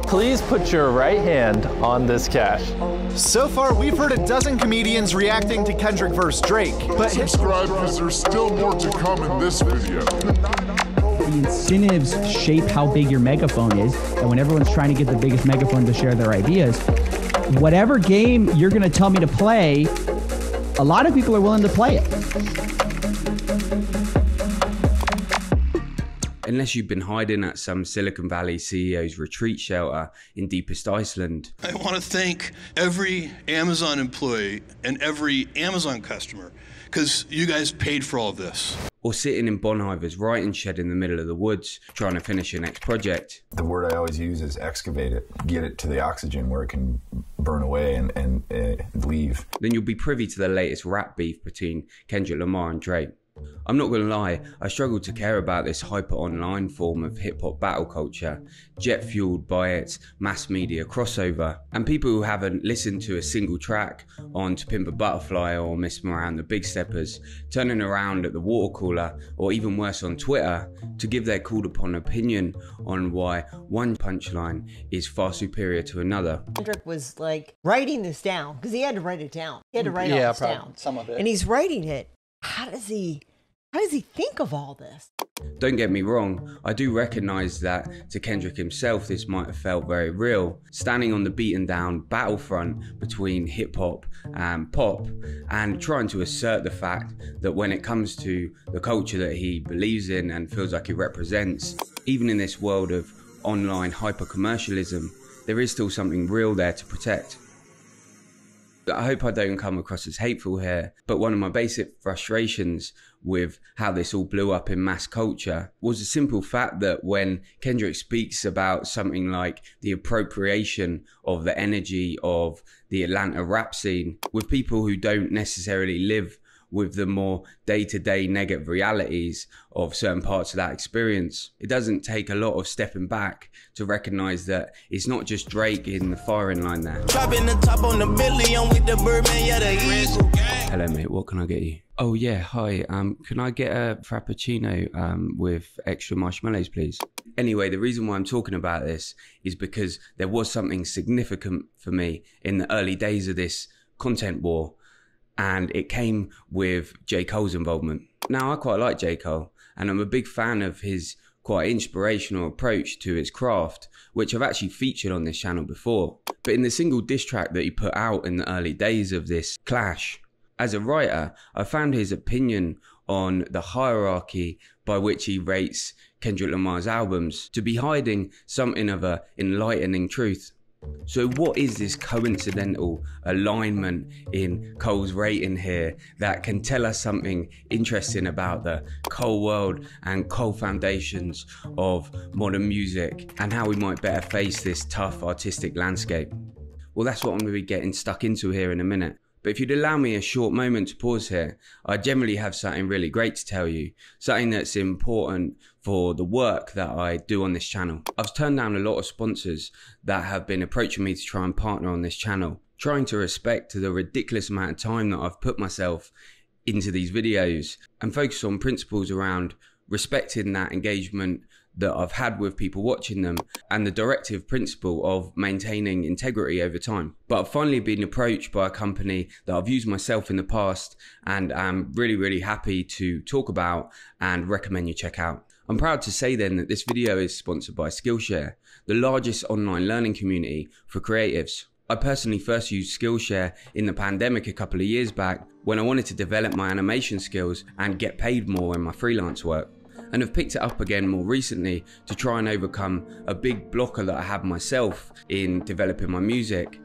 Please put your right hand on this cash. So far, we've heard a dozen comedians reacting to Kendrick vs. Drake, but subscribe because there's still more to come in this video. The incentives shape how big your megaphone is, and when everyone's trying to get the biggest megaphone to share their ideas, whatever game you're going to tell me to play, a lot of people are willing to play it. Unless you've been hiding at some Silicon Valley CEO's retreat shelter in deepest Iceland. I want to thank every Amazon employee and every Amazon customer, because you guys paid for all of this. Or sitting in Bonhoeffer's writing shed in the middle of the woods, trying to finish your next project. The word I always use is excavate it, get it to the oxygen where it can burn away and leave. Then you'll be privy to the latest rap beef between Kendrick Lamar and Drake. I'm not gonna lie, I struggle to care about this hyper-online form of hip-hop battle culture, jet-fueled by its mass media crossover, and people who haven't listened to a single track on To Pimp a Butterfly or Miss Miranda Big Steppers, turning around at the water cooler, or even worse on Twitter, to give their called upon opinion on why one punchline is far superior to another. Kendrick was like writing this down, because he had to write it down. He had to write all this down. Some of it. And he's writing it. How does he think of all this? Don't get me wrong, I do recognise that to Kendrick himself this might have felt very real, standing on the beaten down battlefront between hip hop and pop, and trying to assert the fact that when it comes to the culture that he believes in and feels like he represents, even in this world of online hyper commercialism, there is still something real there to protect. I hope I don't come across as hateful here, but one of my basic frustrations with how this all blew up in mass culture was the simple fact that when Kendrick speaks about something like the appropriation of the energy of the Atlanta rap scene with people who don't necessarily live with the more day-to-day negative realities of certain parts of that experience, it doesn't take a lot of stepping back to recognize that it's not just Drake in the firing line there. Dropping the top on the billion with the Birdman, yeah, the eagle. Hello mate, what can I get you? Oh yeah, hi, can I get a Frappuccino with extra marshmallows please? Anyway, the reason why I'm talking about this is because there was something significant for me in the early days of this content war, and it came with J. Cole's involvement. Now, I quite like J. Cole, and I'm a big fan of his quite inspirational approach to his craft, which I've actually featured on this channel before. But in the single diss track that he put out in the early days of this clash, as a writer, I found his opinion on the hierarchy by which he rates Kendrick Lamar's albums to be hiding something of an enlightening truth. So what is this coincidental alignment in Cole's rating here that can tell us something interesting about the Cole world and Cole foundations of modern music and how we might better face this tough artistic landscape? Well, that's what I'm going to be getting stuck into here in a minute. But if you'd allow me a short moment to pause here, I generally have something really great to tell you, something that's important for the work that I do on this channel. I've turned down a lot of sponsors that have been approaching me to try and partner on this channel, trying to respect the ridiculous amount of time that I've put myself into these videos and focus on principles around respecting that engagement that I've had with people watching them and the directive principle of maintaining integrity over time. But I've finally been approached by a company that I've used myself in the past and I'm really happy to talk about and recommend you check out. I'm proud to say then that this video is sponsored by Skillshare, the largest online learning community for creatives. I personally first used Skillshare in the pandemic a couple of years back when I wanted to develop my animation skills and get paid more in my freelance work, and have picked it up again more recently to try and overcome a big blocker that I had myself in developing my music.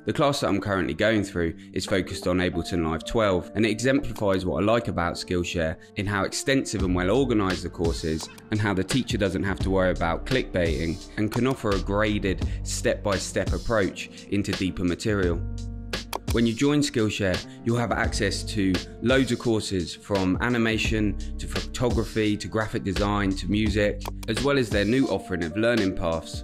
The class that I'm currently going through is focused on Ableton Live 12, and it exemplifies what I like about Skillshare in how extensive and well organised the course is, and how the teacher doesn't have to worry about clickbaiting and can offer a graded step-by-step approach into deeper material. When you join Skillshare, you'll have access to loads of courses from animation to photography to graphic design to music, as well as their new offering of learning paths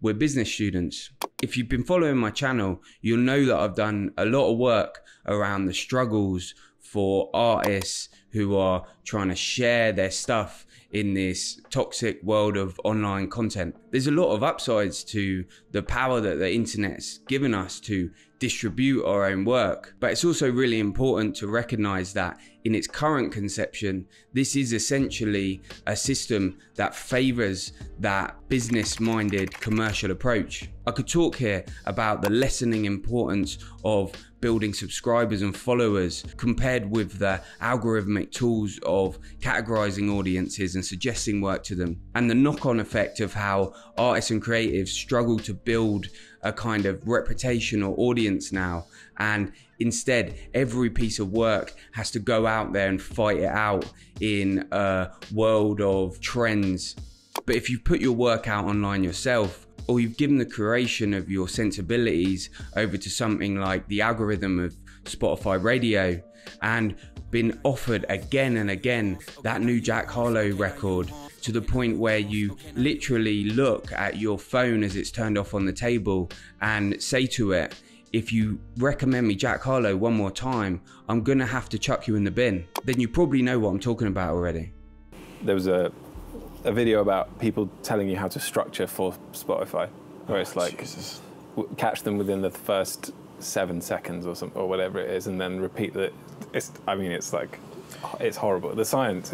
we're business students. If you've been following my channel, you'll know that I've done a lot of work around the struggles for artists who are trying to share their stuff in this toxic world of online content. There's a lot of upsides to the power that the internet's given us to distribute our own work, but it's also really important to recognize that in its current conception, this is essentially a system that favors that business-minded commercial approach. I could talk here about the lessening importance of building subscribers and followers compared with the algorithmic tools of categorizing audiences and suggesting work to them, and the knock-on effect of how artists and creatives struggle to build a kind of reputation or audience now, and instead every piece of work has to go out there and fight it out in a world of trends. But if you put your work out online yourself, or you've given the curation of your sensibilities over to something like the algorithm of Spotify radio and been offered again and again that new Jack Harlow record, to the point where you literally look at your phone as it's turned off on the table and say to it, if you recommend me Jack Harlow one more time, I'm gonna have to chuck you in the bin, then you probably know what I'm talking about already. There was a video about people telling you how to structure for Spotify, where it's like, catch them within the first 7 seconds or whatever it is, and then repeat that. It's horrible. The science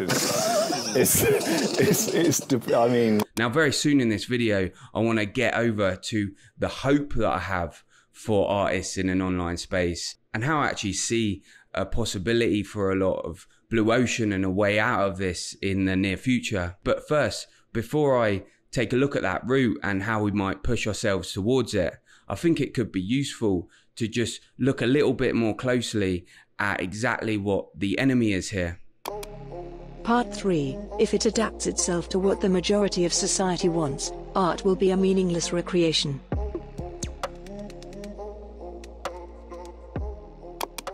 I mean. Now, very soon in this video, I want to get over to the hope that I have for artists in an online space, and how I actually see a possibility for a lot of blue ocean and a way out of this in the near future. But first, before I take a look at that route and how we might push ourselves towards it, I think it could be useful to just look a little bit more closely at exactly what the enemy is here. Part 3. If it adapts itself to what the majority of society wants, art will be a meaningless recreation.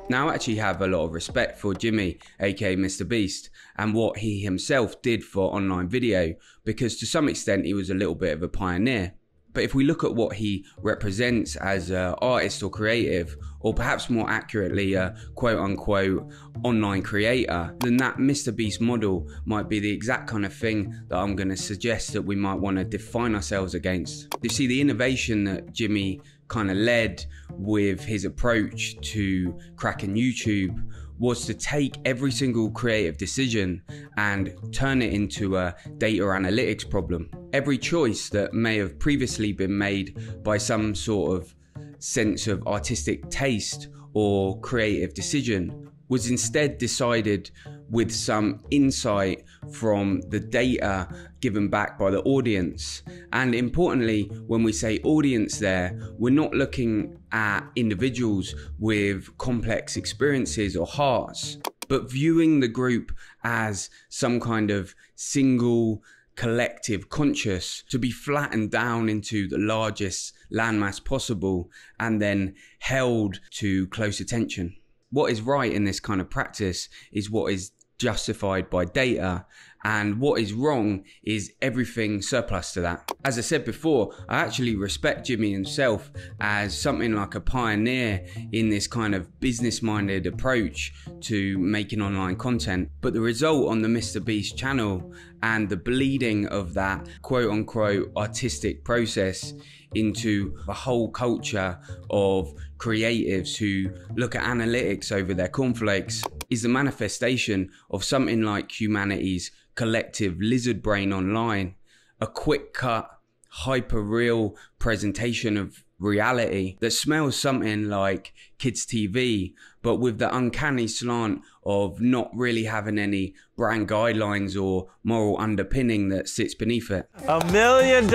Now, I actually have a lot of respect for Jimmy, aka Mr. Beast, and what he himself did for online video, because to some extent he was a little bit of a pioneer. But if we look at what he represents as an artist or creative, or perhaps more accurately a quote-unquote online creator, then that Mr. Beast model might be the exact kind of thing that I'm going to suggest that we might want to define ourselves against. You see, the innovation that Jimmy kind of led with his approach to cracking YouTube was to take every single creative decision and turn it into a data analytics problem. Every choice that may have previously been made by some sort of sense of artistic taste or creative decision was instead decided with some insight from the data given back by the audience. And importantly, when we say audience there, we're not looking at individuals with complex experiences or hearts, but viewing the group as some kind of single collective conscious to be flattened down into the largest landmass possible and then held to close attention. What is right in this kind of practice is what is justified by data, and what is wrong is everything surplus to that. As I said before, I actually respect Jimmy himself as something like a pioneer in this kind of business-minded approach to making online content, but the result on the Mr. Beast channel and the bleeding of that quote-unquote artistic process into a whole culture of creatives who look at analytics over their cornflakes is the manifestation of something like humanity's collective lizard brain online, a quick cut, hyper real presentation of reality that smells something like kids TV, but with the uncanny slant of not really having any brand guidelines or moral underpinning that sits beneath it. $1 million,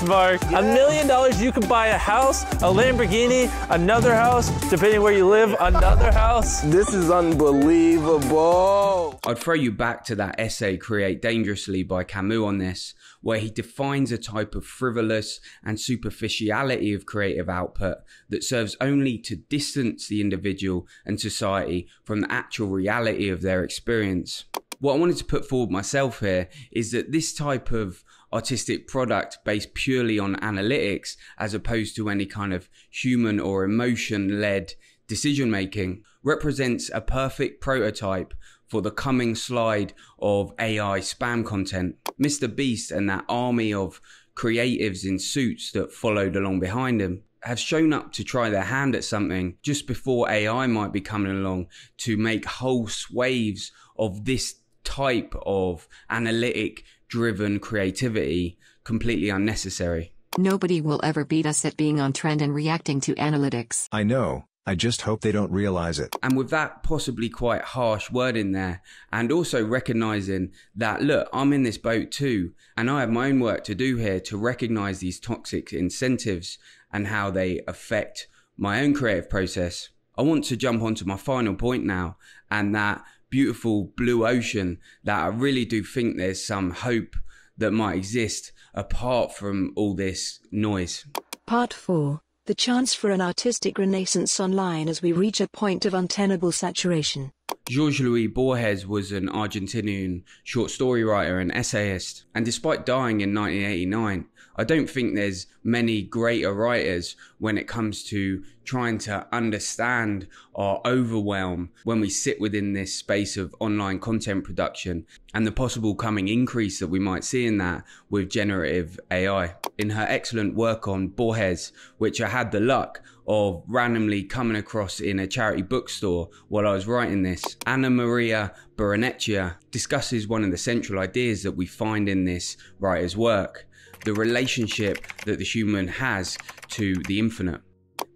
Mark. $1 million, you can buy a house, a Lamborghini, another house, depending where you live, another house. This is unbelievable. I'd throw you back to that essay, Create Dangerously, by Camus on this, where he defines a type of frivolous and superficiality of creative output that serves only to distance the individual and society from the actual reality of their experience. What I wanted to put forward myself here is that this type of artistic product based purely on analytics as opposed to any kind of human or emotion-led decision making, represents a perfect prototype for the coming slide of AI spam content. Mr. Beast and that army of creatives in suits that followed along behind him have shown up to try their hand at something just before AI might be coming along to make whole swathes of this type of analytic driven creativity completely unnecessary. Nobody will ever beat us at being on trend and reacting to analytics. I know. I just hope they don't realize it. And with that possibly quite harsh word in there, and also recognizing that, look, I'm in this boat too, and I have my own work to do here to recognize these toxic incentives and how they affect my own creative process. I want to jump onto my final point now, and that beautiful blue ocean that I really do think there's some hope that might exist apart from all this noise. Part 4. The chance for an artistic renaissance online as we reach a point of untenable saturation. Jorge Luis Borges was an Argentinian short story writer and essayist, and despite dying in 1989, I don't think there's many greater writers when it comes to trying to understand or overwhelm when we sit within this space of online content production and the possible coming increase that we might see in that with generative AI. In her excellent work on Borges, which I had the luck of randomly coming across in a charity bookstore while I was writing this, Anna Maria Barrenechea discusses one of the central ideas that we find in this writer's work: the relationship that the human has to the infinite.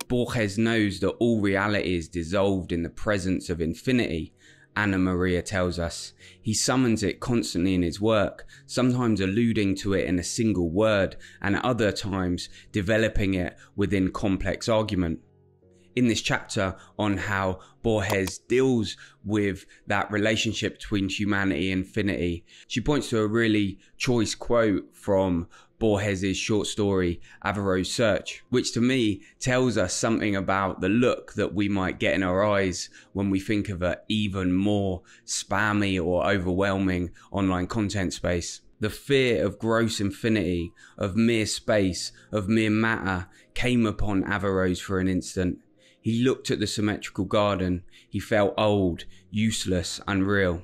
Borges knows that all reality is dissolved in the presence of infinity, Anna Maria tells us. He summons it constantly in his work, sometimes alluding to it in a single word, and at other times developing it within complex argument. In this chapter on how Borges deals with that relationship between humanity and infinity, she points to a really choice quote from Borges' short story Averroes Search, which to me tells us something about the look that we might get in our eyes when we think of an even more spammy or overwhelming online content space. The fear of gross infinity, of mere space, of mere matter came upon Averroes for an instant. He looked at the symmetrical garden. He felt old, useless, unreal.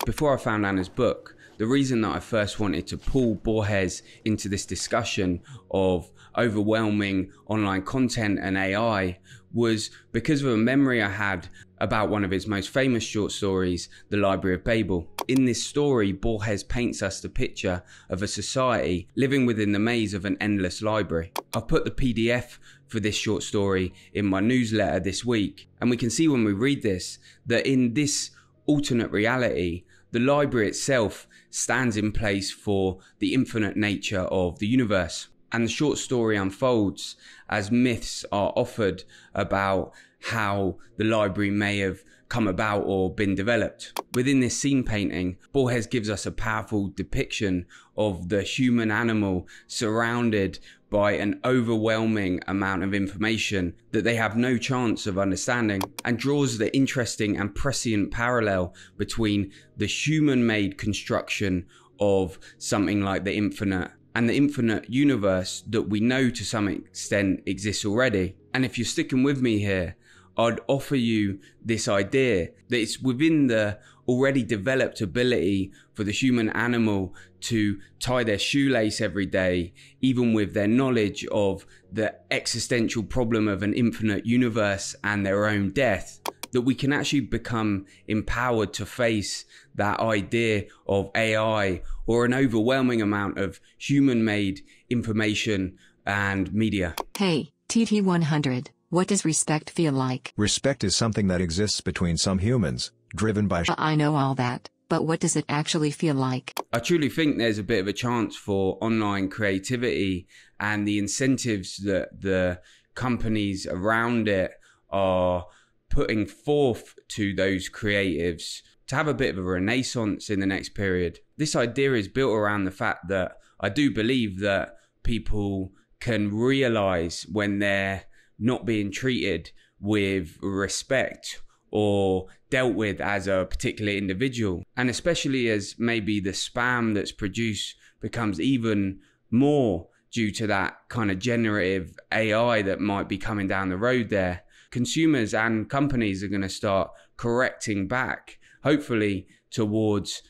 Before I found Anna's book, the reason that I first wanted to pull Borges into this discussion of overwhelming online content and AI was because of a memory I had about one of his most famous short stories, The Library of Babel. In this story, Borges paints us the picture of a society living within the maze of an endless library. I've put the PDF for this short story in my newsletter this week, and we can see when we read this that in this alternate reality, the library itself stands in place for the infinite nature of the universe. And the short story unfolds as myths are offered about how the library may have come about or been developed. Within this scene painting, Borges gives us a powerful depiction of the human animal surrounded by an overwhelming amount of information that they have no chance of understanding, and draws the interesting and prescient parallel between the human-made construction of something like the infinite and the infinite universe that we know to some extent exists already. And if you're sticking with me here, I'd offer you this idea that it's within the already developed ability for the human animal to tie their shoelace every day, even with their knowledge of the existential problem of an infinite universe and their own death, that we can actually become empowered to face that idea of AI or an overwhelming amount of human-made information and media. Hey, TT100. What does respect feel like? Respect is something that exists between some humans, driven by... I know all that, but what does it actually feel like? I truly think there's a bit of a chance for online creativity and the incentives that the companies around it are putting forth to those creatives to have a bit of a renaissance in the next period. This idea is built around the fact that I do believe that people can realize when they're not being treated with respect or dealt with as a particular individual. And especially as maybe the spam that's produced becomes even more due to that kind of generative AI that might be coming down the road there, consumers and companies are going to start correcting back, hopefully towards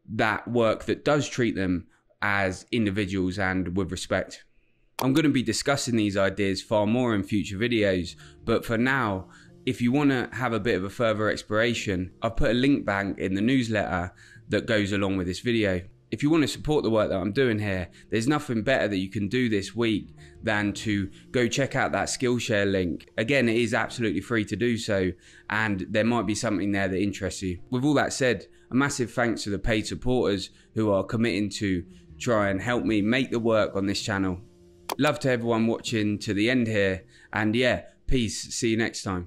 that work that does treat them as individuals and with respect. I'm going to be discussing these ideas far more in future videos, but for now, if you want to have a bit of a further exploration, I've put a link bank in the newsletter that goes along with this video. If you want to support the work that I'm doing here, there's nothing better that you can do this week than to go check out that Skillshare link. Again, it is absolutely free to do so, and there might be something there that interests you. With all that said, a massive thanks to the paid supporters who are committing to try and help me make the work on this channel. Love to everyone watching to the end here, and yeah, peace. See you next time.